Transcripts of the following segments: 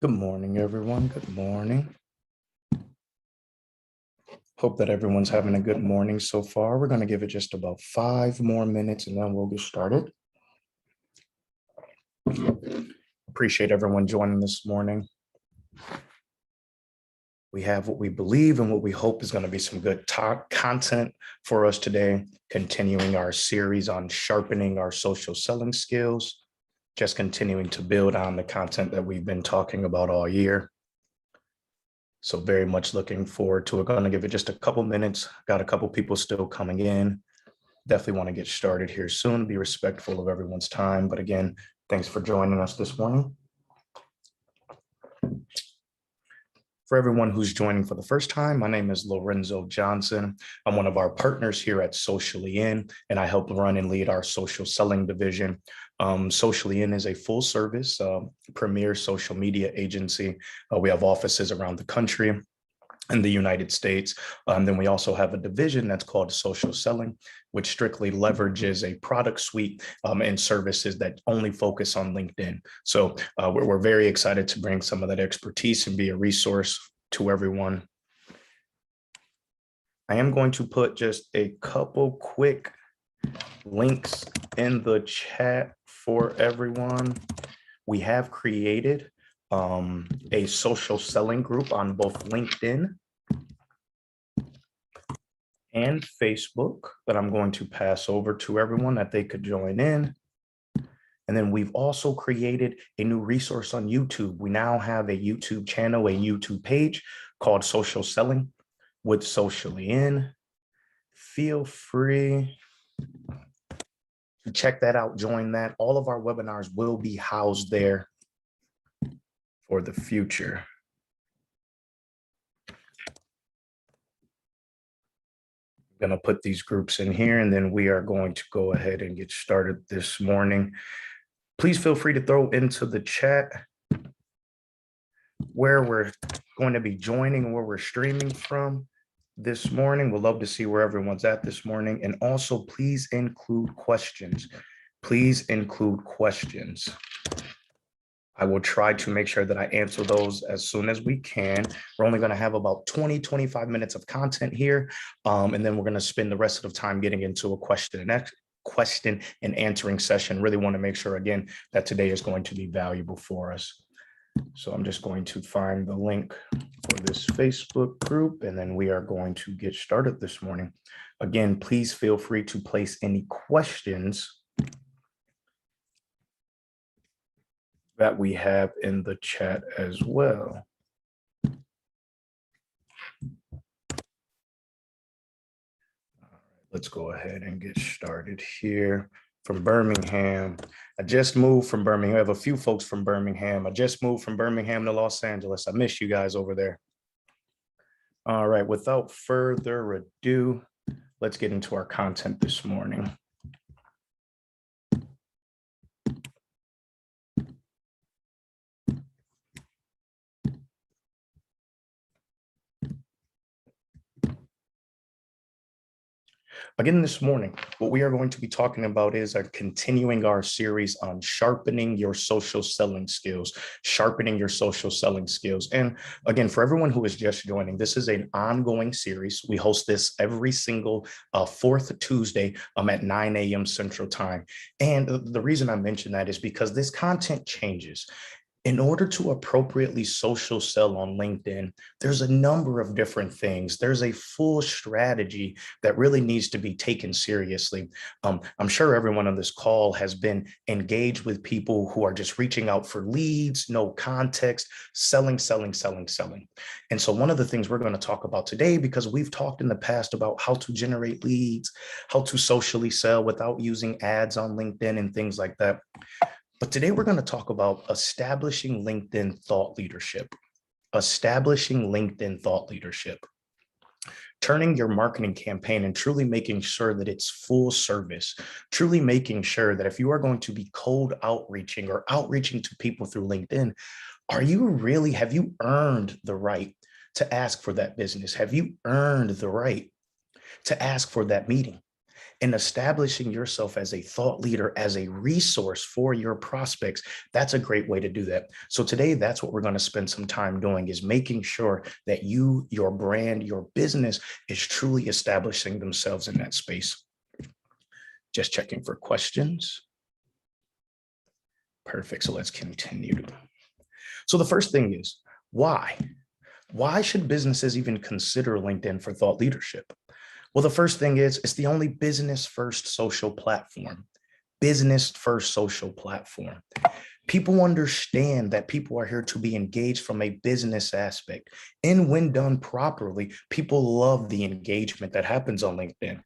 Good morning, everyone. Good morning. Hope that everyone's having a good morning so far. We're going to give it just about 5 more minutes and then we'll get started. Appreciate everyone joining this morning. We have what we believe and what we hope is going to be some good content for us today, continuing our series on sharpening our social selling skills, just continuing to build on the content that we've been talking about all year. So very much looking forward to it. Going to give it just a couple minutes. Got a couple people still coming in. Definitely want to get started here soon, be respectful of everyone's time. But again, thanks for joining us this morning. For everyone who's joining for the first time, my name is Lorenzo Johnson. I'm one of our partners here at Socially In, and I help run and lead our social selling division. Socially In is a full service premier social media agency. We have offices around the country in the United States. Then we also have a division that's called social selling, which strictly leverages a product suite and services that only focus on LinkedIn. So we're very excited to bring some of that expertise and be a resource to everyone. I am going to put just a couple quick links in the chat for everyone. We have created a social selling group on both LinkedIn and Facebook that I'm going to pass over to everyone that they could join in. And then we've also created a new resource on YouTube. We now have a YouTube channel, a YouTube page called Social Selling with Socially In. Feel free to check that out, join that. All of our webinars will be housed there for the future. I'm going to put these groups in here, and then we are going to go ahead and get started this morning. Please feel free to throw into the chat where we're going to be joining and where we're streaming from this morning. We'd love to see where everyone's at this morning. And also, please include questions. Please include questions. I will try to make sure that I answer those as soon as we can. We're only going to have about 20-25 minutes of content here. And then we're going to spend the rest of the time getting into a question and answering session. Really want to make sure, again, that today is going to be valuable for us. So I'm just going to find the link for this Facebook group, and then we are going to get started this morning. Again, please feel free to place any questions that we have in the chat as well. Let's go ahead and get started here. From Birmingham. I just moved from Birmingham. I have a few folks from Birmingham. I just moved from Birmingham to Los Angeles. I miss you guys over there. All right, without further ado, let's get into our content this morning. Again, this morning, what we are going to be talking about is continuing our series on sharpening your social selling skills, sharpening your social selling skills. And again, for everyone who is just joining, this is an ongoing series. We host this every single fourth Tuesday at 9 a.m. Central Time. And the reason I mention that is because this content changes. In order to appropriately social sell on LinkedIn, there's a number of different things. There's a full strategy that really needs to be taken seriously. I'm sure everyone on this call has been engaged with people who are just reaching out for leads, no context, selling. And so one of the things we're going to talk about today, because we've talked in the past about how to generate leads, how to socially sell without using ads on LinkedIn and things like that. But today we're going to talk about establishing LinkedIn thought leadership, turning your marketing campaign and truly making sure that it's full service, truly making sure that if you are going to be cold outreaching or outreaching to people through LinkedIn, have you earned the right to ask for that business? Have you earned the right to ask for that meeting? And establishing yourself as a thought leader, as a resource for your prospects, that's a great way to do that. So today, that's what we're going to spend some time doing, is making sure that you, your brand, your business is truly establishing themselves in that space. Just checking for questions. Perfect. So let's continue. So the first thing is, why? Why should businesses even consider LinkedIn for thought leadership? Well, the first thing is, it's the only business first social platform. Business first social platform. People understand that people are here to be engaged from a business aspect. And when done properly, people love the engagement that happens on LinkedIn.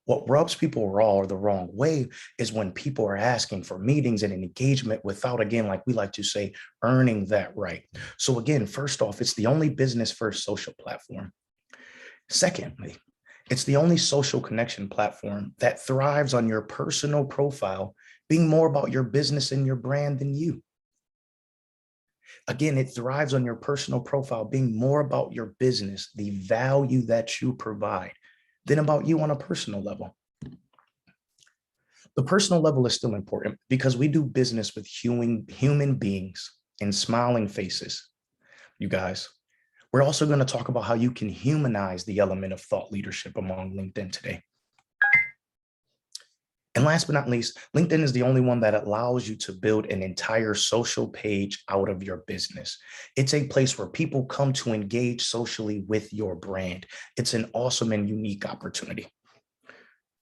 What rubs people raw or the wrong way is when people are asking for meetings and engagement without, again, like we like to say, earning that right. So again, first off, it's the only business first social platform. Secondly, it's the only social connection platform that thrives on your personal profile being more about your business and your brand than you. Again, it thrives on your personal profile being more about your business, the value that you provide, than about you on a personal level. The personal level is still important because we do business with human beings and smiling faces. You guys, we're also going to talk about how you can humanize the element of thought leadership among LinkedIn today. And last but not least, LinkedIn is the only one that allows you to build an entire social page out of your business. It's a place where people come to engage socially with your brand. It's an awesome and unique opportunity.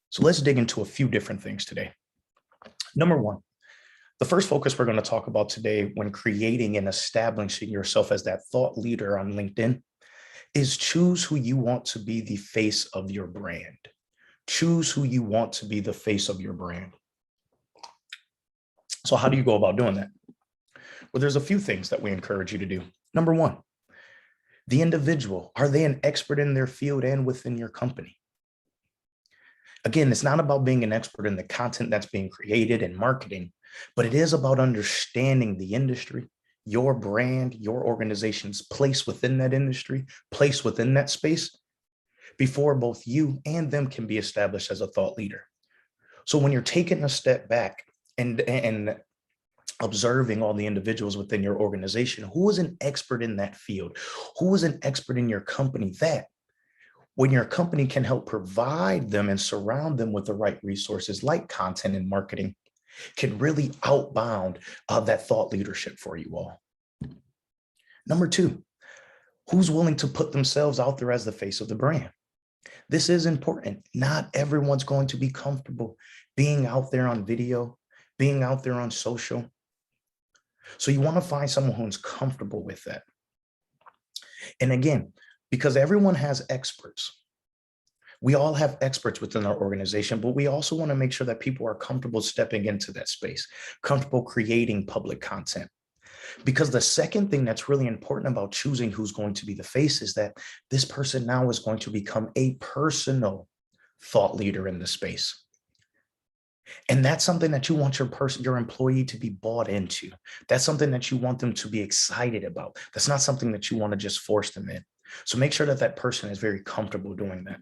So let's dig into a few different things today. Number one, the first focus we're going to talk about today when creating and establishing yourself as that thought leader on LinkedIn is choose who you want to be the face of your brand. Choose who you want to be the face of your brand. So how do you go about doing that? Well, there's a few things that we encourage you to do. Number one, the individual. Are they an expert in their field and within your company? Again, it's not about being an expert in the content that's being created and marketing, but it is about understanding the industry, your brand, your organization's place within that industry, place within that space, before both you and them can be established as a thought leader. So when you're taking a step back and observing all the individuals within your organization, who is an expert in that field? Who is an expert in your company that when your company can help provide them and surround them with the right resources like content and marketing, can really outbound that thought leadership for you all. Number two, who's willing to put themselves out there as the face of the brand? This is important. Not everyone's going to be comfortable being out there on video, being out there on social. So you want to find someone who's comfortable with that. And again, because everyone has experts. We all have experts within our organization, but we also want to make sure that people are comfortable stepping into that space, comfortable creating public content. Because the second thing that's really important about choosing who's going to be the face is that this person now is going to become a personal thought leader in the space. And that's something that you want your employee to be bought into. That's something that you want them to be excited about. That's not something that you want to just force them in. So make sure that that person is very comfortable doing that.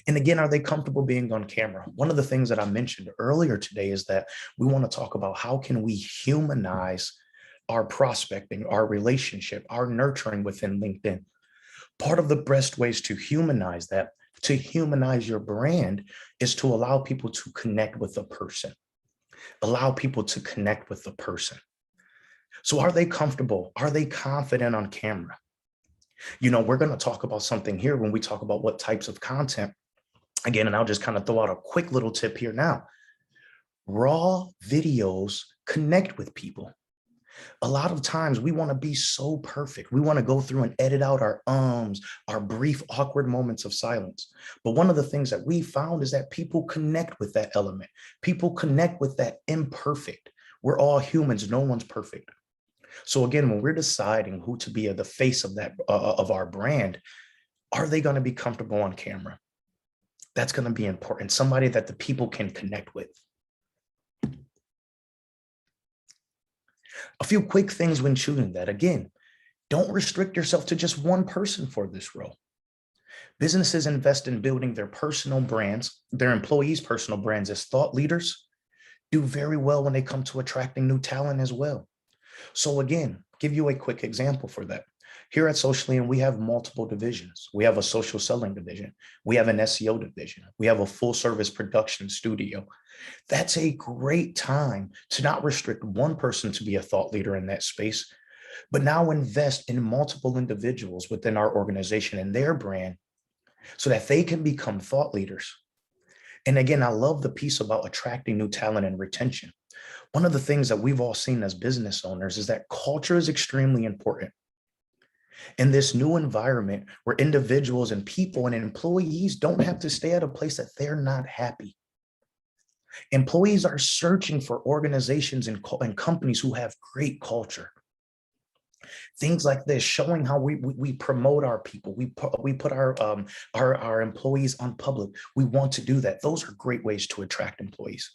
And again, are they comfortable being on camera? One of the things that I mentioned earlier today is that we want to talk about how can we humanize our prospecting, our relationship, our nurturing within LinkedIn. Part of the best ways to humanize that, to humanize your brand, is to allow people to connect with the person. Allow people to connect with the person. So are they comfortable? Are they confident on camera? You know, we're going to talk about something here when we talk about what types of content. Again, and I'll just kind of throw out a quick little tip here now. Raw videos connect with people. A lot of times we want to be so perfect. We want to go through and edit out our ums, our brief, awkward moments of silence. But one of the things that we found is that people connect with that element. People connect with that imperfect. We're all humans. No one's perfect. So again, when we're deciding who to be the face of that of our brand, are they going to be comfortable on camera? That's going to be important. Somebody that the people can connect with. A few quick things when choosing that. Again, don't restrict yourself to just one person for this role. Businesses invest in building their personal brands, their employees' personal brands as thought leaders, do very well when they come to attracting new talent as well. So again, give you a quick example for that. Here at Socially, and we have multiple divisions. We have a social selling division. We have an SEO division. We have a full service production studio. That's a great time to not restrict one person to be a thought leader in that space, but now invest in multiple individuals within our organization and their brand so that they can become thought leaders. And again, I love the piece about attracting new talent and retention. One of the things that we've all seen as business owners is that culture is extremely important. In this new environment where individuals and people and employees don't have to stay at a place that they're not happy. Employees are searching for organizations and companies who have great culture. Things like this, showing how we promote our people, we put our employees on public. We want to do that. Those are great ways to attract employees.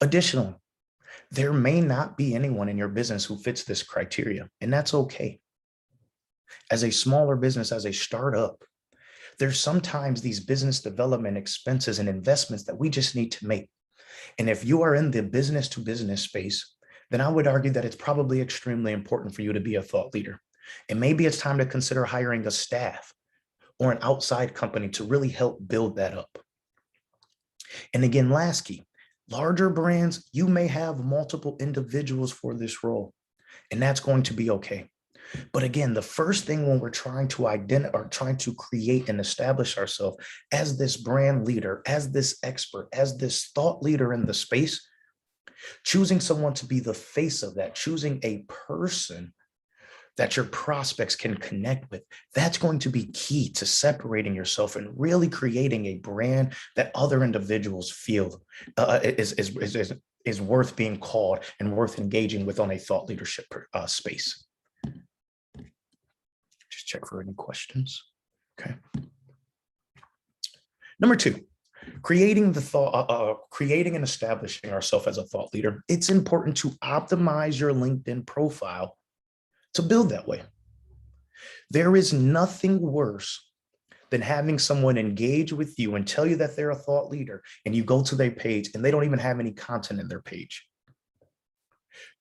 Additionally, there may not be anyone in your business who fits this criteria, and that's okay. As a smaller business, as a startup, there's sometimes these business development expenses and investments that we just need to make. And if you are in the business to business space, then I would argue that it's probably extremely important for you to be a thought leader. And maybe it's time to consider hiring a staff or an outside company to really help build that up. And again, last key, larger brands, you may have multiple individuals for this role, and that's going to be okay. But again, the first thing when we're trying to identify or trying to create and establish ourselves as this brand leader, as this expert, as this thought leader in the space, choosing someone to be the face of that, choosing a person that your prospects can connect with, that's going to be key to separating yourself and really creating a brand that other individuals feel is worth being called and worth engaging with on a thought leadership space. Just check for any questions. Okay. Number two, creating and establishing ourselves as a thought leader. It's important to optimize your LinkedIn profile to build that way. There is nothing worse than having someone engage with you and tell you that they're a thought leader, and you go to their page and they don't even have any content in their page.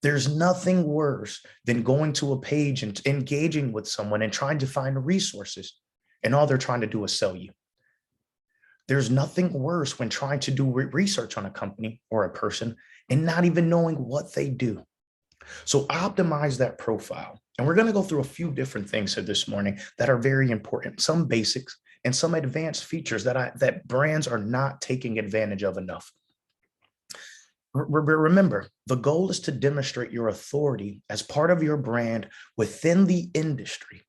There's nothing worse than going to a page and engaging with someone and trying to find resources, and all they're trying to do is sell you. There's nothing worse when trying to do research on a company or a person and not even knowing what they do. So optimize that profile. And we're going to go through a few different things here this morning that are very important, some basics and some advanced features that brands are not taking advantage of enough. Remember, the goal is to demonstrate your authority as part of your brand within the industry.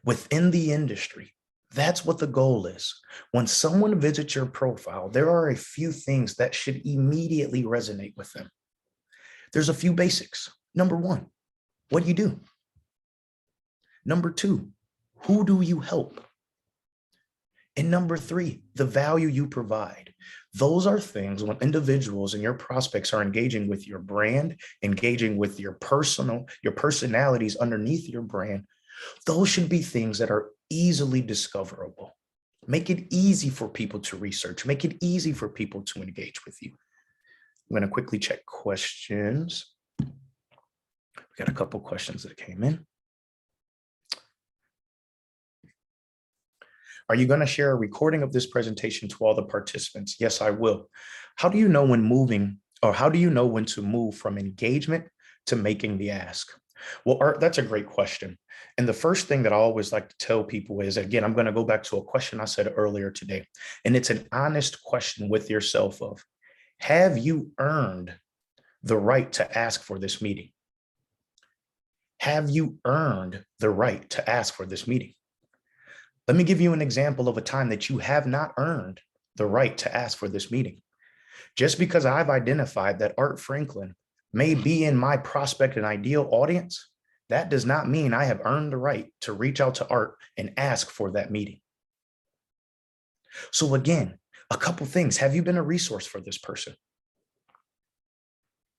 Within the industry. That's what the goal is. When someone visits your profile, there are a few things that should immediately resonate with them. There's a few basics. Number one, what do you do? Number two, who do you help? And number three, the value you provide. Those are things when individuals and your prospects are engaging with your brand, engaging with your personalities underneath your brand. Those should be things that are easily discoverable. Make it easy for people to research. Make it easy for people to engage with you. I'm going to quickly check questions. We got a couple questions that came in. Are you going to share a recording of this presentation to all the participants? Yes, I will. How do you know when to move from engagement to making the ask? Well, Art, that's a great question. And the first thing that I always like to tell people is, again, I'm going to go back to a question I said earlier today, and it's an honest question with yourself of, have you earned the right to ask for this meeting? Have you earned the right to ask for this meeting? Let me give you an example of a time that you have not earned the right to ask for this meeting. Just because I've identified that Art Franklin may be in my prospect and ideal audience, that does not mean I have earned the right to reach out to Art and ask for that meeting. So again, a couple things. Have you been a resource for this person?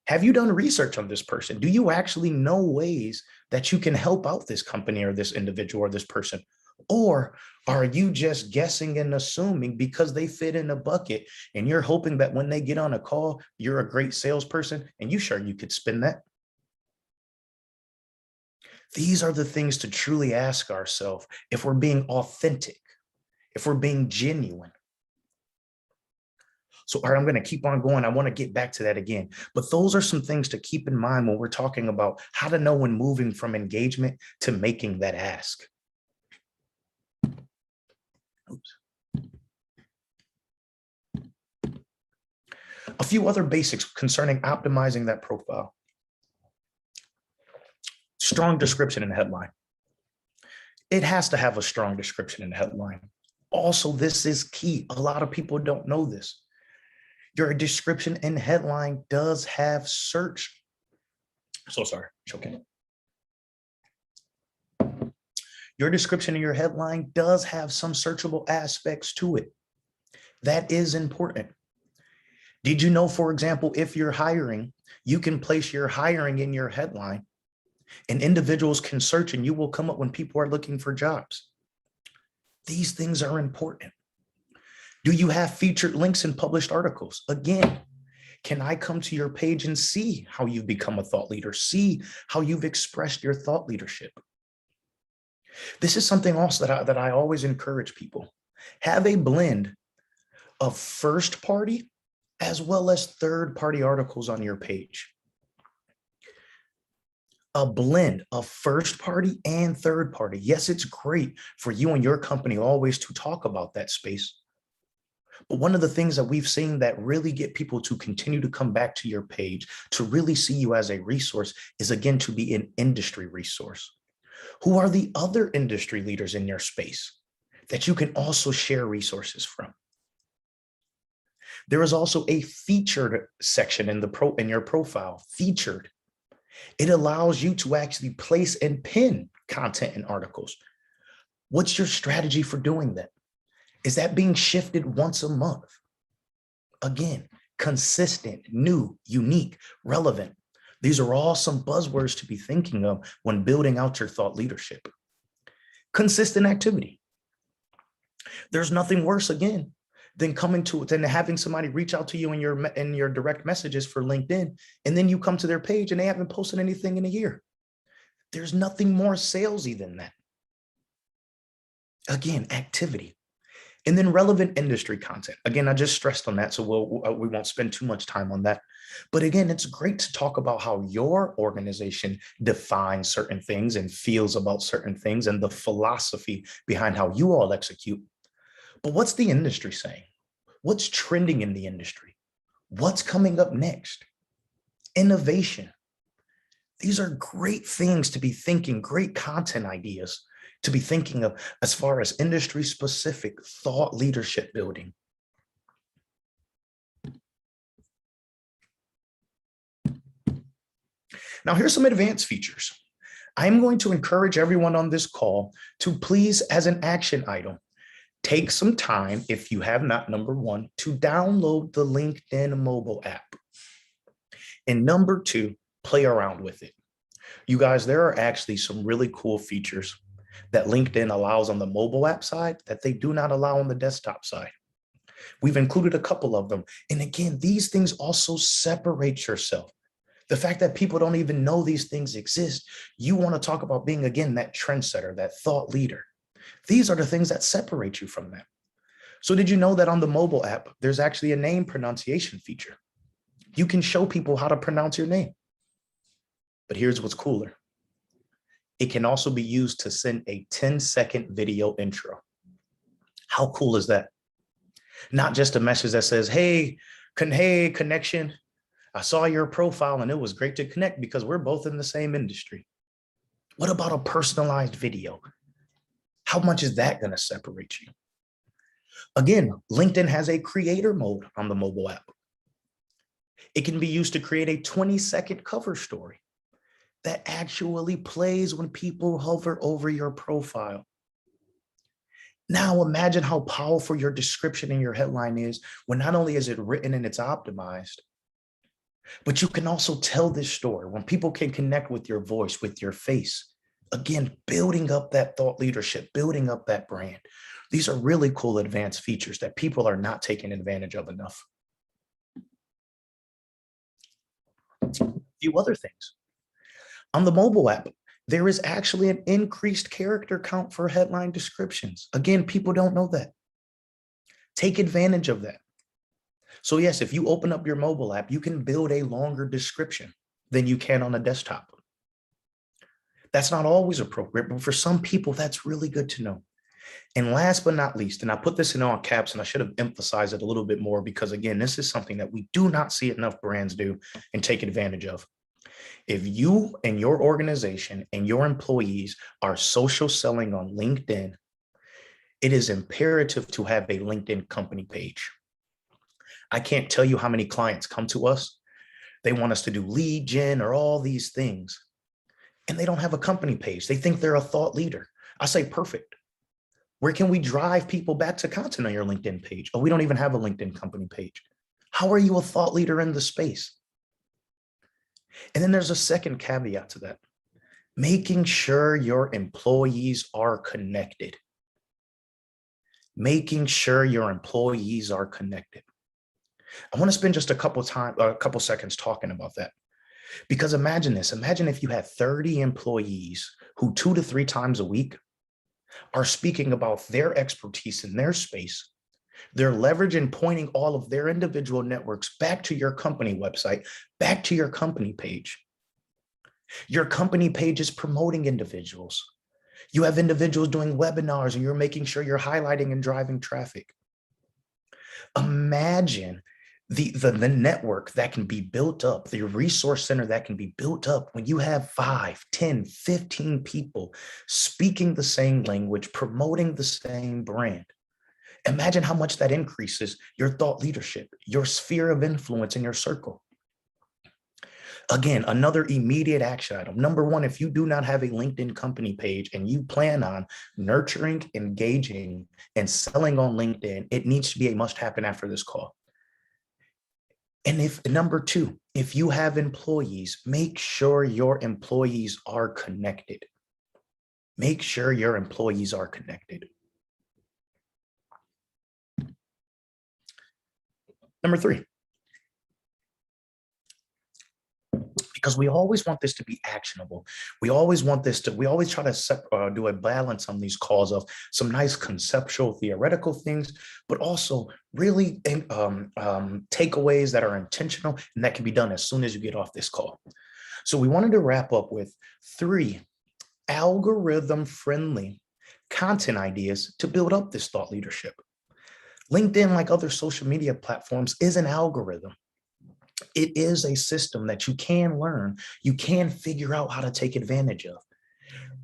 Have you done research on this person? Do you actually know ways that you can help out this company or this individual or this person? Or are you just guessing and assuming because they fit in a bucket and you're hoping that when they get on a call, you're a great salesperson and you sure you could spin that? These are the things to truly ask ourselves if we're being authentic, if we're being genuine. So, all right, I'm going to keep on going. I want to get back to that again. But those are some things to keep in mind when we're talking about how to know when moving from engagement to making that ask. Oops. A few other basics concerning optimizing that profile. Strong description and headline. It has to have a strong description and headline. Also, this is key. A lot of people don't know this. Your description and headline does have search. So sorry, choking. Your description and your headline does have some searchable aspects to it. That is important. Did you know, for example, if you're hiring, you can place your hiring in your headline and individuals can search and you will come up when people are looking for jobs. These things are important. Do you have featured links in published articles? Again, can I come to your page and see how you've become a thought leader, see how you've expressed your thought leadership? This is something else that I always encourage people. Have a blend of first party as well as third party articles on your page. A blend of first party and third party. Yes, it's great for you and your company always to talk about that space. But one of the things that we've seen that really get people to continue to come back to your page, to really see you as a resource, is again to be an industry resource. Who are the other industry leaders in your space that you can also share resources from? There is also a featured section in your profile, featured. It allows you to actually place and pin content in articles. What's your strategy for doing that? Is that being shifted once a month? Again, consistent, new, unique, relevant. These are all some buzzwords to be thinking of when building out your thought leadership. Consistent activity. There's nothing worse, again, than having somebody reach out to you in your direct messages for LinkedIn, and then you come to their page and they haven't posted anything in a year. There's nothing more salesy than that. Again, activity. And then relevant industry content. Again, I just stressed on that, so we won't spend too much time on that. But again, it's great to talk about how your organization defines certain things and feels about certain things and the philosophy behind how you all execute. But what's the industry saying? What's trending in the industry? What's coming up next? Innovation. These are great things to be thinking, great content ideas to be thinking of as far as industry specific thought leadership building. Now, here's some advanced features. I'm going to encourage everyone on this call to please, as an action item, take some time, if you have not, number one, to download the LinkedIn mobile app. And number two, play around with it. You guys, there are actually some really cool features that LinkedIn allows on the mobile app side that they do not allow on the desktop side. We've included a couple of them. And again, these things also separate yourself. The fact that people don't even know these things exist, you want to talk about being, again, that trendsetter, that thought leader. These are the things that separate you from them. So did you know that on the mobile app, there's actually a name pronunciation feature? You can show people how to pronounce your name. But here's what's cooler. It can also be used to send a 10-second video intro. How cool is that? Not just a message that says, hey, connection, I saw your profile and it was great to connect because we're both in the same industry. What about a personalized video? How much is that going to separate you? Again, LinkedIn has a creator mode on the mobile app. It can be used to create a 20-second cover story that actually plays when people hover over your profile. Now imagine how powerful your description and your headline is when not only is it written and it's optimized, but you can also tell this story when people can connect with your voice, with your face. Again, building up that thought leadership, building up that brand. These are really cool advanced features that people are not taking advantage of enough. A few other things. On the mobile app, there is actually an increased character count for headline descriptions. Again, people don't know that. Take advantage of that. So yes, if you open up your mobile app, you can build a longer description than you can on a desktop. That's not always appropriate, but for some people, that's really good to know. And last but not least, and I put this in all caps and I should have emphasized it a little bit more because again, this is something that we do not see enough brands do and take advantage of. If you and your organization and your employees are social selling on LinkedIn, it is imperative to have a LinkedIn company page. I can't tell you how many clients come to us. They want us to do lead gen or all these things, and they don't have a company page. They think they're a thought leader. I say, perfect. Where can we drive people back to content on your LinkedIn page? Oh, we don't even have a LinkedIn company page. How are you a thought leader in the space? And then there's a second caveat to that. Making sure your employees are connected. Making sure your employees are connected. I want to spend just a couple seconds talking about that. Because imagine this, imagine if you had 30 employees who 2 to 3 times a week are speaking about their expertise in their space. They're leveraging, pointing all of their individual networks back to your company website, back to your company page. Your company page is promoting individuals. You have individuals doing webinars and you're making sure you're highlighting and driving traffic. Imagine the network that can be built up, the resource center that can be built up when you have 5, 10, 15 people speaking the same language, promoting the same brand. Imagine how much that increases your thought leadership, your sphere of influence in your circle. Again, another immediate action item. Number one, if you do not have a LinkedIn company page and you plan on nurturing, engaging, and selling on LinkedIn, it needs to be a must happen after this call. And if number two, if you have employees, make sure your employees are connected. Make sure your employees are connected. Number three, because we always want this to be actionable. We always want this to, we always try to do a balance on these calls of some nice conceptual, theoretical things, but also really takeaways that are intentional and that can be done as soon as you get off this call. So we wanted to wrap up with 3 algorithm-friendly content ideas to build up this thought leadership. LinkedIn, like other social media platforms, is an algorithm. It is a system that you can learn, you can figure out how to take advantage of.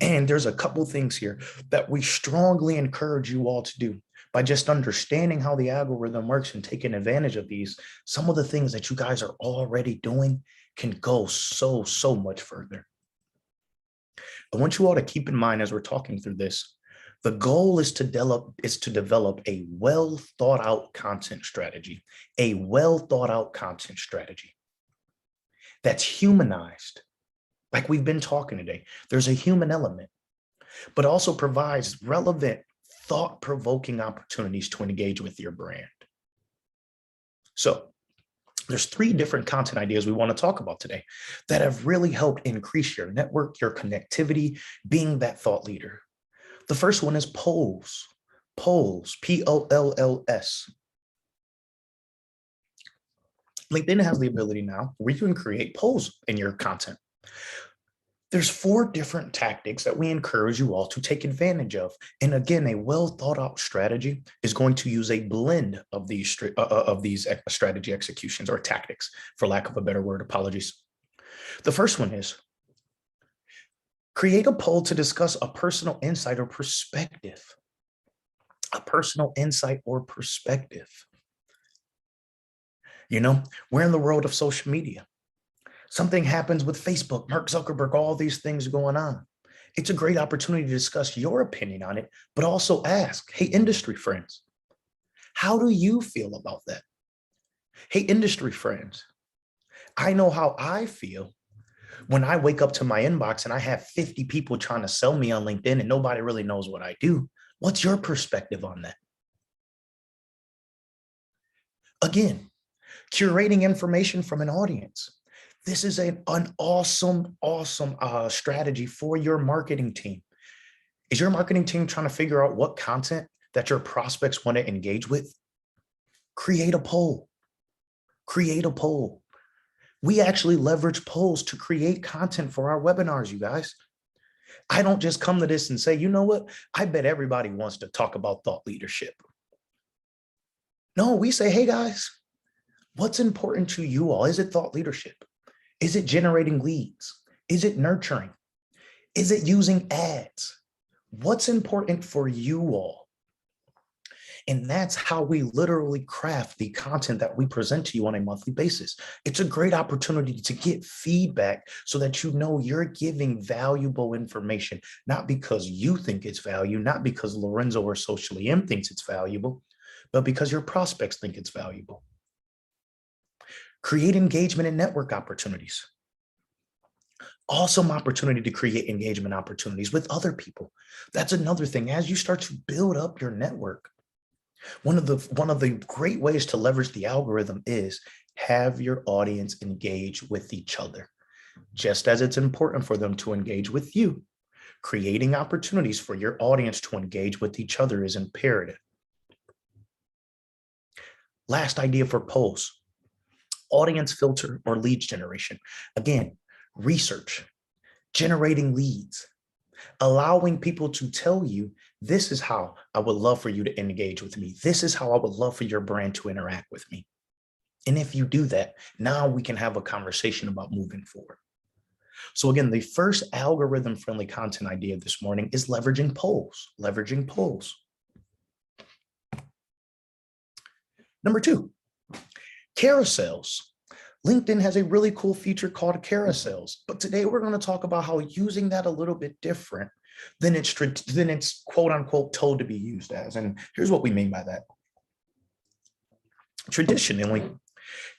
And there's a couple things here that we strongly encourage you all to do. By just understanding how the algorithm works and taking advantage of these, some of the things that you guys are already doing can go so much further. I want you all to keep in mind as we're talking through this, the goal is to develop a well thought out content strategy, that's humanized. Like we've been talking today, there's a human element, but also provides relevant, thought-provoking opportunities to engage with your brand. So there's 3 different content ideas we want to talk about today that have really helped increase your network, your connectivity, being that thought leader. The first one is polls, Polls. LinkedIn has the ability now where you can create polls in your content. There's 4 different tactics that we encourage you all to take advantage of. And again, a well thought out strategy is going to use a blend of these strategy executions or tactics, for lack of a better word, apologies. The first one is create a poll to discuss a personal insight or perspective. You know, we're in the world of social media. Something happens with Facebook, Mark Zuckerberg, all these things going on. It's a great opportunity to discuss your opinion on it, but also ask, hey, industry friends, how do you feel about that? Hey, industry friends, I know how I feel, When I wake up to my inbox and I have 50 people trying to sell me on LinkedIn and nobody really knows what I do, what's your perspective on that? Again, curating information from an audience. This is an awesome strategy for your marketing team. Is your marketing team trying to figure out what content that your prospects want to engage with? Create a poll. Create a poll. We actually leverage polls to create content for our webinars, you guys. I don't just come to this and say, you know what? I bet everybody wants to talk about thought leadership. No, we say, hey guys, what's important to you all? Is it thought leadership? Is it generating leads? Is it nurturing? Is it using ads? What's important for you all? And that's how we literally craft the content that we present to you on a monthly basis. It's a great opportunity to get feedback so that you know you're giving valuable information, not because you think it's value, not because Lorenzo or Socially M thinks it's valuable, but because your prospects think it's valuable. Create engagement and network opportunities. Awesome opportunity to create engagement opportunities with other people. That's another thing. As you start to build up your network, one of the great ways to leverage the algorithm is have your audience engage with each other. Just as it's important for them to engage with you, creating opportunities for your audience to engage with each other is imperative. Last idea for polls, audience filter or leads generation. Again, research, generating leads, allowing people to tell you, this is how I would love for you to engage with me. This is how I would love for your brand to interact with me. And if you do that, now we can have a conversation about moving forward. So again, the first algorithm-friendly content idea this morning is leveraging polls, leveraging polls. Number 2, carousels. LinkedIn has a really cool feature called carousels, but today we're going to talk about how using that a little bit different than it's quote unquote told to be used as. And here's what we mean by that. Traditionally,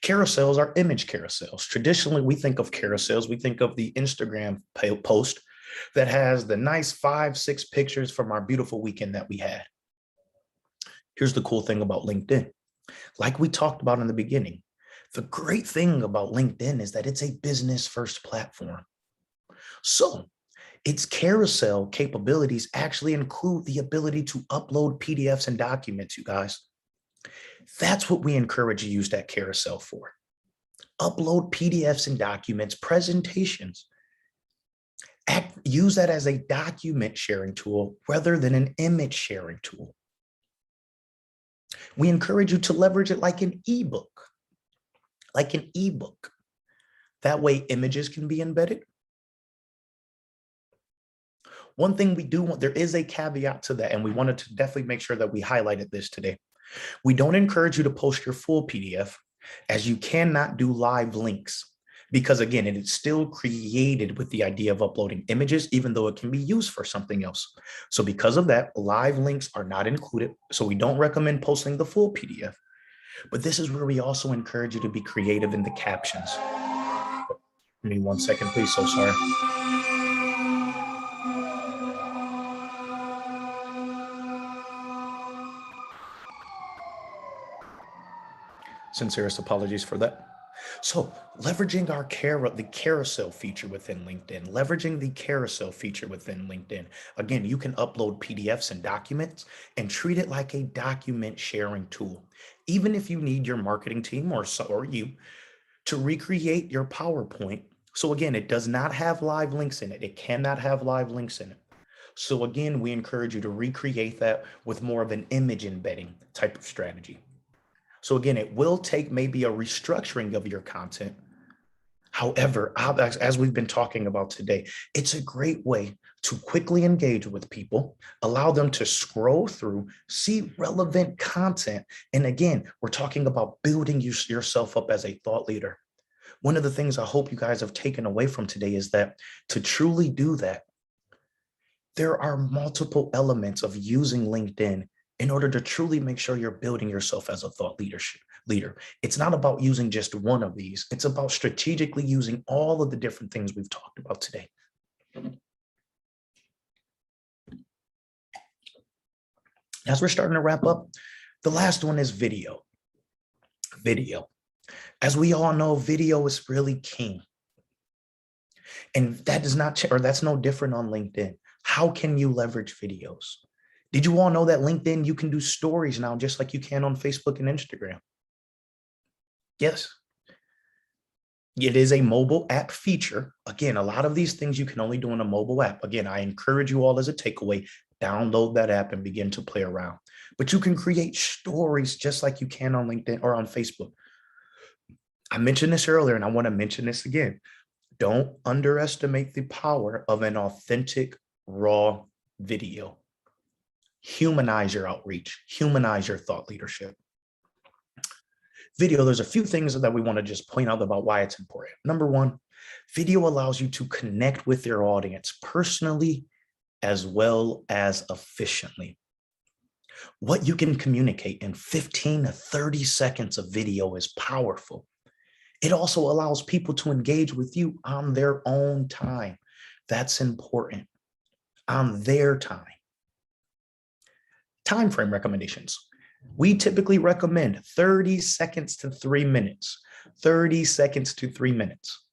carousels are image carousels. Traditionally, we think of carousels, we think of the Instagram post that has the nice 5-6 pictures from our beautiful weekend that we had. Here's the cool thing about LinkedIn. Like we talked about in the beginning, the great thing about LinkedIn is that it's a business first platform. So its carousel capabilities actually include the ability to upload PDFs and documents, you guys. That's what we encourage you to use that carousel for. Upload PDFs and documents, presentations. Use that as a document sharing tool rather than an image sharing tool. We encourage you to leverage it like an ebook. Like an ebook. That way images can be embedded. One thing we do want, there is a caveat to that, and we wanted to definitely make sure that we highlighted this today. We don't encourage you to post your full PDF, as you cannot do live links, because again, it is still created with the idea of uploading images, even though it can be used for something else. So because of that, live links are not included. So we don't recommend posting the full PDF. But this is where we also encourage you to be creative in the captions. Give me 1 second, please. So sorry. Sincerest apologies for that. So leveraging the carousel feature within LinkedIn, leveraging the carousel feature within LinkedIn. Again, you can upload PDFs and documents and treat it like a document sharing tool. Even if you need your marketing team or you to recreate your PowerPoint. So again, it does not have live links in it. It cannot have live links in it. So again, we encourage you to recreate that with more of an image embedding type of strategy. So again, it will take maybe a restructuring of your content. However, as we've been talking about today, it's a great way to quickly engage with people, allow them to scroll through, see relevant content. And again, we're talking about building yourself up as a thought leader. One of the things I hope you guys have taken away from today is that to truly do that, there are multiple elements of using LinkedIn in order to truly make sure you're building yourself as a thought leader. It's not about using just one of these. It's about strategically using all of the different things we've talked about today. As we're starting to wrap up, the last one is video. Video. As we all know, video is really king. And that is not, or that's no different on LinkedIn. How can you leverage videos? Did you all know that LinkedIn, you can do stories now, just like you can on Facebook and Instagram? Yes. It is a mobile app feature. Again, a lot of these things you can only do on a mobile app. Again, I encourage you all as a takeaway, download that app and begin to play around. But you can create stories just like you can on LinkedIn or on Facebook. I mentioned this earlier, and I want to mention this again. Don't underestimate the power of an authentic, raw video. Humanize your outreach, humanize your thought leadership. Video, there's a few things that we want to just point out about why it's important. Number one, video allows you to connect with your audience personally as well as efficiently. What you can communicate in 15 to 30 seconds of video is powerful. It also allows people to engage with you on their own time. That's important. On their time. Time frame recommendations. We typically recommend 30 seconds to 3 minutes. 30 seconds to 3 minutes.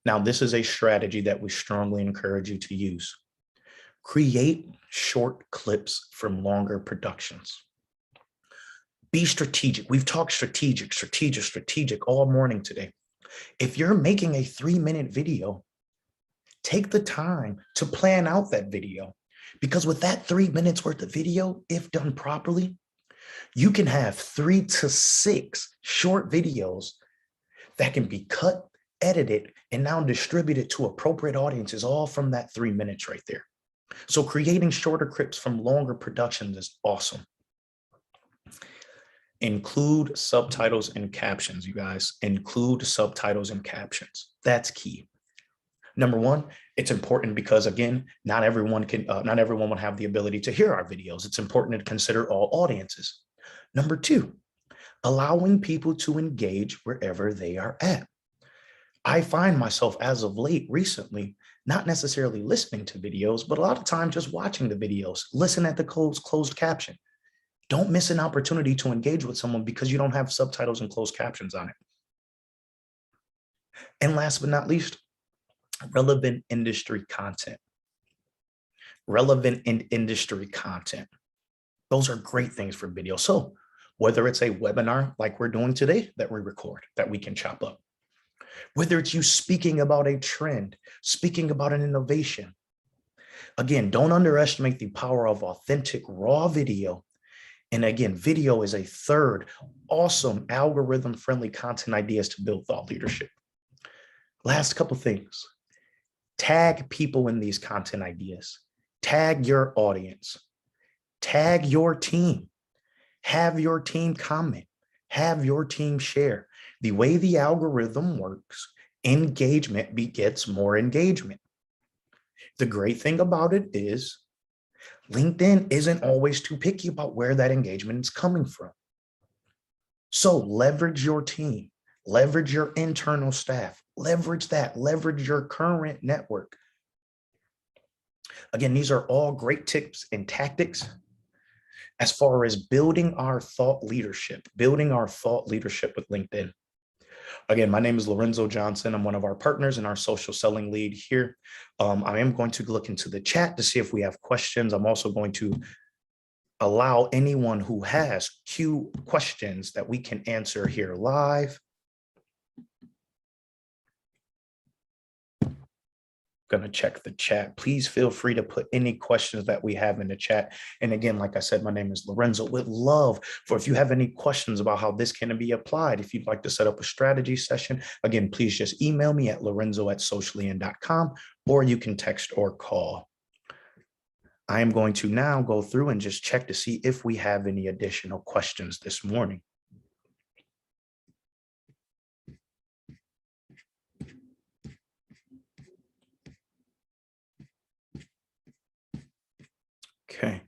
Now, this is a strategy that we strongly encourage you to use. Create short clips from longer productions. Be strategic. We've talked strategic all morning today. If you're making a 3-minute video, take the time to plan out that video, because with that 3 minutes worth of video, if done properly, you can have 3 to 6 short videos that can be cut, edited, and now distributed to appropriate audiences, all from that 3 minutes right there. So creating shorter clips from longer productions is awesome. Include subtitles and captions, you guys. Include subtitles and captions. That's key. Number one, it's important because, again, not everyone will have the ability to hear our videos. It's important to consider all audiences. Number two, allowing people to engage wherever they are at. I find myself, as of late, recently, not necessarily listening to videos, but a lot of times just watching the videos, listen at the closed caption. Don't miss an opportunity to engage with someone because you don't have subtitles and closed captions on it. And last but not least, relevant industry content. Relevant industry content. Those are great things for video. So whether it's a webinar like we're doing today that we record, that we can chop up, whether it's you speaking about a trend, speaking about an innovation. Again, don't underestimate the power of authentic, raw video. And again, video is a third awesome algorithm-friendly content ideas to build thought leadership. Last couple things. Tag people in these content ideas. Tag your audience. Tag your team. Have your team comment. Have your team share. The way the algorithm works, engagement begets more engagement. The great thing about it is LinkedIn isn't always too picky about where that engagement is coming from. So leverage your team, leverage your internal staff, leverage that, leverage your current network. Again, these are all great tips and tactics as far as building our thought leadership with LinkedIn. Again, my name is Lorenzo Johnson. I'm one of our partners and our social selling lead here. I am going to look into the chat to see if we have questions. I'm also going to allow anyone who has questions that we can answer here live. Going to check the chat. Please feel free to put any questions that we have in the chat. And again, like I said, my name is Lorenzo. Would love for, if you have any questions about how this can be applied, if you'd like to set up a strategy session, again, please just email me at lorenzo@sociallyin.com, or you can text or call. I am going to now go through and just check to see if we have any additional questions this morning. Okay.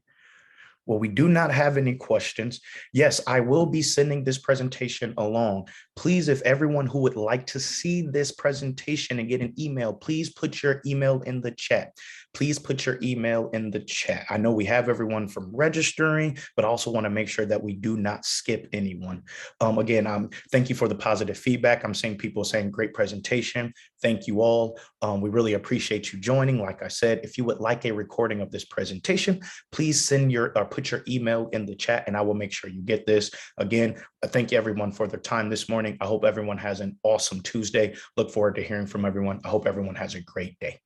Well, we do not have any questions. Yes, I will be sending this presentation along. Please, if everyone who would like to see this presentation and get an email, please put your email in the chat. Please put your email in the chat. I know we have everyone from registering, but also want to make sure that we do not skip anyone. Again, thank you for the positive feedback. I'm seeing people saying great presentation. Thank you all. We really appreciate you joining. Like I said, if you would like a recording of this presentation, please send your put your email in the chat and I will make sure you get this. Again, thank you everyone for their time this morning. I hope everyone has an awesome Tuesday. Look forward to hearing from everyone. I hope everyone has a great day.